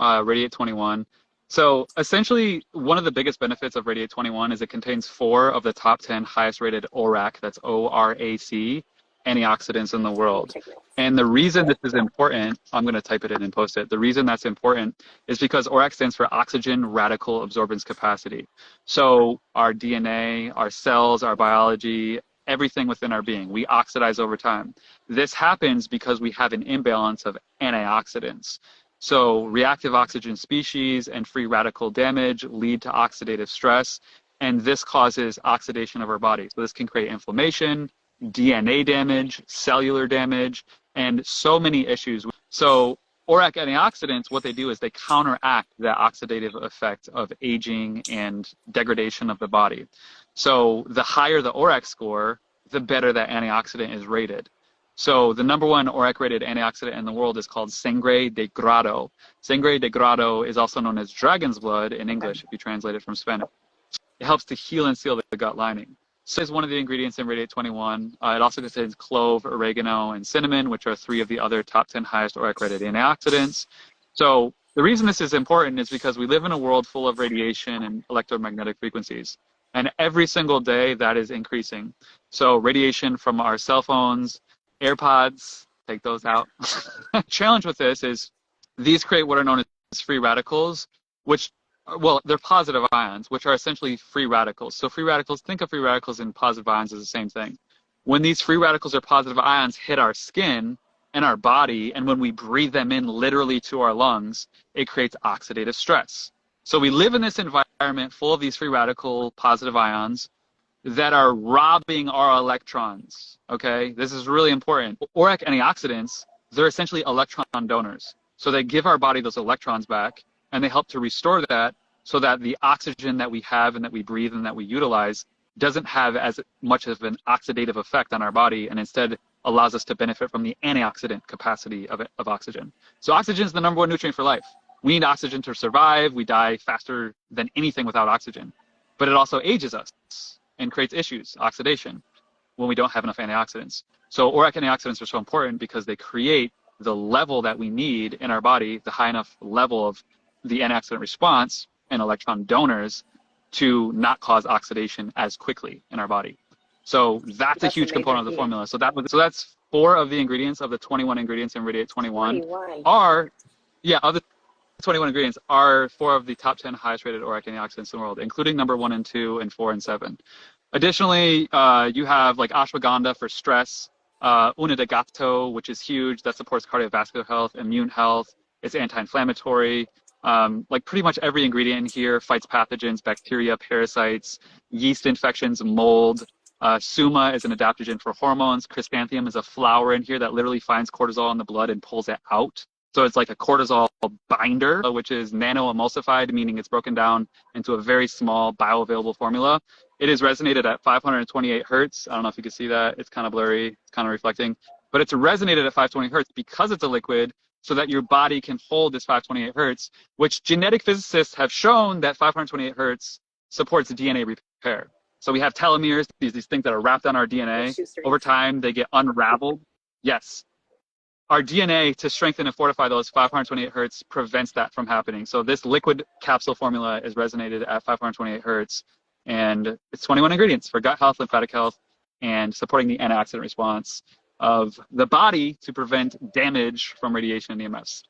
Radiate 21. So essentially, one of the biggest benefits of Radiate 21 is it contains 4 of the top 10 highest rated ORAC, that's ORAC, antioxidants in the world. And the reason this is important, I'm going to type it in and post it. The reason that's important is because ORAC stands for oxygen radical absorbance capacity. So our DNA, our cells, our biology, everything within our being, we oxidize over time. This happens because we have an imbalance of antioxidants. So reactive oxygen species and free radical damage lead to oxidative stress, and this causes oxidation of our body. So this can create inflammation, DNA damage, cellular damage, and so many issues. So ORAC antioxidants, what they do is they counteract the oxidative effect of aging and degradation of the body. So the higher the ORAC score, the better that antioxidant is rated. So the number 1 ORAC-rated antioxidant in the world is called Sangre de Grado. Sangre de Grado is also known as dragon's blood in English, if you translate it from Spanish. It helps to heal and seal the gut lining. So it's one of the ingredients in Radiate 21. It also contains clove, oregano, and cinnamon, which are 3 of the other top 10 highest ORAC-rated antioxidants. So the reason this is important is because we live in a world full of radiation and electromagnetic frequencies. And every single day that is increasing. So radiation from our cell phones, AirPods, take those out. Challenge with this is these create what are known as free radicals, which, well, they're positive ions, which are essentially free radicals. So free radicals, think of free radicals and positive ions as the same thing. When these free radicals or positive ions hit our skin and our body, and when we breathe them in literally to our lungs, it creates oxidative stress. So we live in this environment full of these free radical positive ions that are robbing our electrons, okay? This is really important. ORAC antioxidants, they're essentially electron donors. So they give our body those electrons back, and they help to restore that so that the oxygen that we have and that we breathe and that we utilize doesn't have as much of an oxidative effect on our body, and instead allows us to benefit from the antioxidant capacity of oxygen. So oxygen is the number 1 nutrient for life. We need oxygen to survive. We die faster than anything without oxygen. But it also ages us and creates issues, oxidation, when we don't have enough antioxidants. So ORAC antioxidants are so important because they create the level that we need in our body, the high enough level of the antioxidant response and electron donors to not cause oxidation as quickly in our body. So that's a huge component of the formula. So that's 4 of the ingredients of the 21 ingredients in Radiate 21 are, of the 21 ingredients are 4 of the top 10 highest rated ORAC antioxidants in the world, including number 1 and 2 and 4 and 7. Additionally, you have like ashwagandha for stress, una de gato, which is huge, that supports cardiovascular health, immune health, it's anti-inflammatory. Like pretty much every ingredient in here fights pathogens, bacteria, parasites, yeast infections, mold. Suma is an adaptogen for hormones. Chrysanthemum is a flower in here that literally finds cortisol in the blood and pulls it out. So it's like a cortisol binder, which is nano-emulsified, meaning it's broken down into a very small bioavailable formula. It is resonated at 528 hertz. I don't know if you can see that. It's kind of blurry. It's kind of reflecting. But it's resonated at 520 hertz because it's a liquid, so that your body can hold this 528 hertz, which genetic physicists have shown that 528 hertz supports DNA repair. So we have telomeres, these things that are wrapped on our DNA. Over time, they get unraveled. Yes. Our DNA, to strengthen and fortify those 528 hertz, prevents that from happening. So this liquid capsule formula is resonated at 528 hertz, and it's 21 ingredients for gut health, lymphatic health, and supporting the antioxidant response of the body to prevent damage from radiation and EMFs.